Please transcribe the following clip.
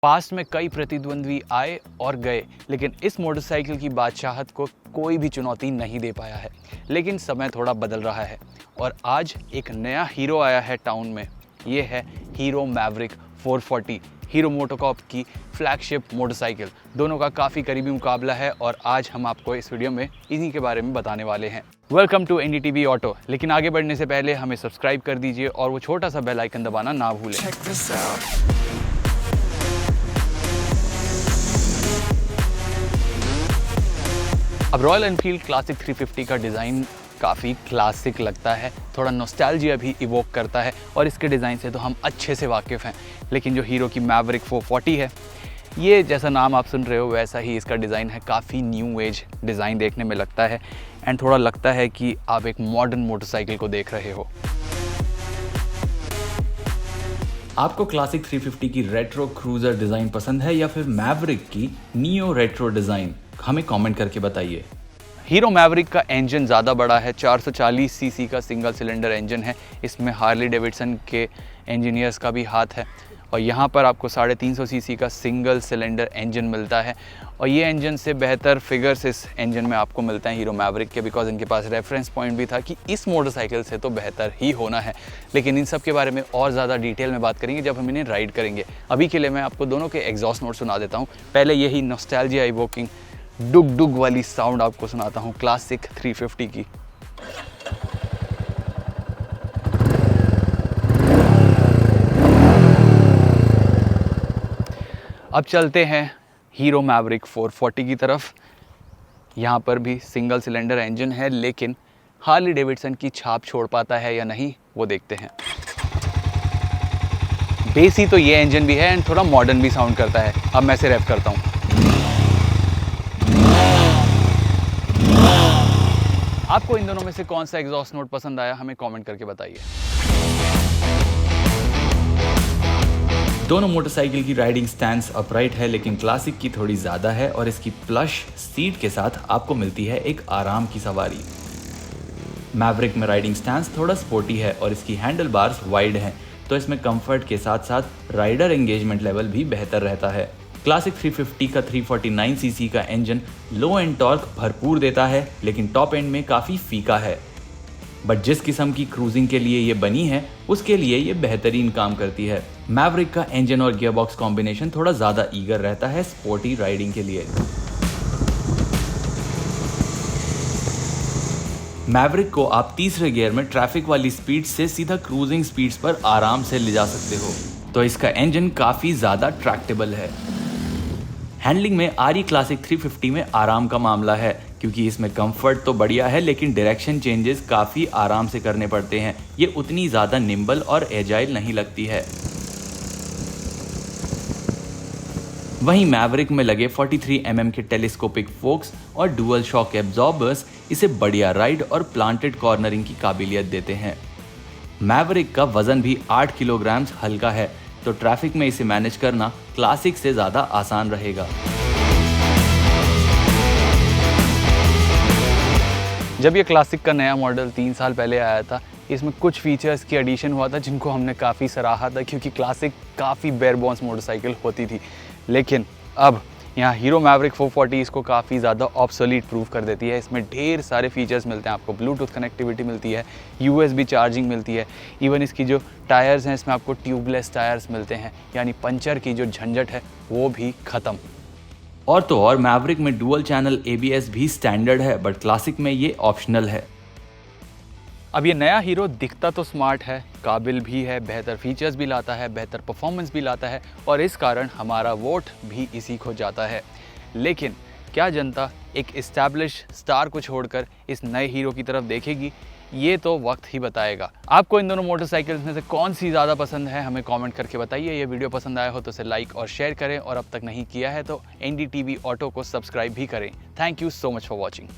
Past में कई प्रतिद्वंद्वी आए और गए, लेकिन इस मोटरसाइकिल की बादशाहत को कोई भी चुनौती नहीं दे पाया है। लेकिन समय थोड़ा बदल रहा है और आज एक नया हीरो आया है टाउन में। ये है हीरो मैवरिक 440, हीरो मोटोकॉर्प की फ्लैगशिप मोटरसाइकिल। दोनों का काफ़ी करीबी मुकाबला है और आज हम आपको इस वीडियो में इन्हीं के बारे में बताने वाले हैं। Welcome to NDTV auto. लेकिन आगे बढ़ने से पहले हमें सब्सक्राइब कर दीजिए और वो छोटा सा बेल आइकन दबाना ना भूलें। अब रॉयल एनफील्ड क्लासिक 350 का डिज़ाइन काफ़ी क्लासिक लगता है, थोड़ा नॉस्टैल्जिया भी इवोक करता है और इसके डिज़ाइन से तो हम अच्छे से वाकिफ़ हैं। लेकिन जो हीरो की मैवरिक 440 है, ये जैसा नाम आप सुन रहे हो वैसा ही इसका डिज़ाइन है। काफ़ी न्यू एज डिज़ाइन देखने में लगता है एंड थोड़ा लगता है कि आप एक मॉडर्न मोटरसाइकिल को देख रहे हो। आपको क्लासिक 350 की रेट्रो क्रूजर डिज़ाइन पसंद है या फिर मैवरिक की नियो रेट्रो डिज़ाइन? हमें कमेंट करके बताइए। हीरो मैवरिक का इंजन ज़्यादा बड़ा है, 440 सीसी का सिंगल सिलेंडर इंजन है। इसमें हार्ली डेविडसन के इंजीनियर्स का भी हाथ है और यहाँ पर आपको 350 सीसी का सिंगल सिलेंडर इंजन मिलता है और ये इंजन से बेहतर फिगर्स इस इंजन में आपको मिलते हैं हीरो मैवरिक के, बिकॉज इनके पास रेफरेंस पॉइंट भी था कि इस मोटरसाइकिल से तो बेहतर ही होना है। लेकिन इन सब के बारे में और ज़्यादा डिटेल में बात करेंगे जब हम इन्हें राइड करेंगे। अभी के लिए मैं आपको दोनों के एग्जॉस्ट नोट सुना देता हूँ। पहले यही नॉस्टैल्जिया इवोकिंग डुग डुग वाली साउंड आपको सुनाता हूँ क्लासिक 350 की। अब चलते हैं हीरो मैवरिक 440 की तरफ। यहाँ पर भी सिंगल सिलेंडर इंजन है, लेकिन हार्ली डेविडसन की छाप छोड़ पाता है या नहीं वो देखते हैं। बेसी तो ये इंजन भी है एंड थोड़ा मॉडर्न भी साउंड करता है। अब मैं इसे रेव करता हूँ। आपको इन दोनों में से कौन सा एग्जॉस्ट नोट पसंद आया, हमें कमेंट करके बताइए। दोनों मोटरसाइकिल की राइडिंग स्टैंस अपराइट है, लेकिन क्लासिक की थोड़ी ज़्यादा है और इसकी प्लश सीट के साथ आपको मिलती है एक आराम की सवारी। मैवरिक में राइडिंग स्टैंस थोड़ा स्पोर्टी है और इसकी हैंडल बार्स वाइड हैं, तो इसमें कंफर्ट के साथ साथ राइडर एंगेजमेंट लेवल भी बेहतर रहता है। क्लासिक 350 का 349 सीसी का इंजन लो एंड टॉर्क भरपूर देता है, लेकिन टॉप एंड में काफ़ी फीका है। बट जिस किस्म की क्रूजिंग के लिए ये बनी है उसके लिए ये बेहतरीन काम करती है। मैवरिक का इंजन और गियरबॉक्स कॉम्बिनेशन थोड़ा ज़्यादा ईगर रहता है स्पोर्टी राइडिंग के लिए। मैवरिक को आप तीसरे गियर में ट्रैफिक वाली स्पीड से सीधा क्रूजिंग स्पीड्स पर आराम से ले जा सकते हो, तो इसका इंजन काफ़ी ज़्यादा ट्रैक्टेबल है। हैंडलिंग में आरी क्लासिक 350 में आराम का मामला है, क्योंकि इसमें कंफर्ट तो बढ़िया है लेकिन डायरेक्शन चेंजेस काफ़ी आराम से करने पड़ते हैं। ये उतनी ज़्यादा निम्बल और एजाइल नहीं लगती है। वहीं मैवरिक में लगे 43 mm के टेलीस्कोपिक फोक्स और डुअल शॉक एब्जॉर्बर्स इसे बढ़िया राइड और प्लांटेड कॉर्नरिंग की काबिलियत देते हैं। मैवरिक का वजन भी 8 किलोग्राम हल्का है, तो ट्रैफिक में इसे मैनेज करना क्लासिक से ज़्यादा आसान रहेगा। जब ये क्लासिक का नया मॉडल 3 साल पहले आया था, इसमें कुछ फीचर्स की एडिशन हुआ था जिनको हमने काफ़ी सराहा था, क्योंकि क्लासिक काफ़ी बेयर बोन्स मोटरसाइकिल होती थी। लेकिन अब यहाँ हीरो मैवरिक 440 इसको काफ़ी ज़्यादा ऑब्सोलीट प्रूव कर देती है। इसमें ढेर सारे फीचर्स मिलते हैं आपको। ब्लूटूथ कनेक्टिविटी मिलती है, USB चार्जिंग मिलती है, इवन इसकी जो टायर्स हैं इसमें आपको ट्यूबलेस टायर्स मिलते हैं, यानी पंचर की जो झंझट है वो भी ख़त्म। और तो और मैवरिक में डुअल चैनल ABS भी स्टैंडर्ड है, बट क्लासिक में ये ऑप्शनल है। अब ये नया हीरो दिखता तो स्मार्ट है, काबिल भी है, बेहतर फीचर्स भी लाता है, बेहतर परफॉर्मेंस भी लाता है और इस कारण हमारा वोट भी इसी को जाता है। लेकिन क्या जनता एक इस्टेब्लिश स्टार को छोड़कर इस नए हीरो की तरफ देखेगी, ये तो वक्त ही बताएगा। आपको इन दोनों मोटरसाइकिल्स में से कौन सी ज़्यादा पसंद है, हमें कमेंट करके बताइए। ये वीडियो पसंद आया हो तो इसे लाइक और शेयर करें और अब तक नहीं किया है तो NDTV ऑटो को सब्सक्राइब भी करें। Thank you so much for watching.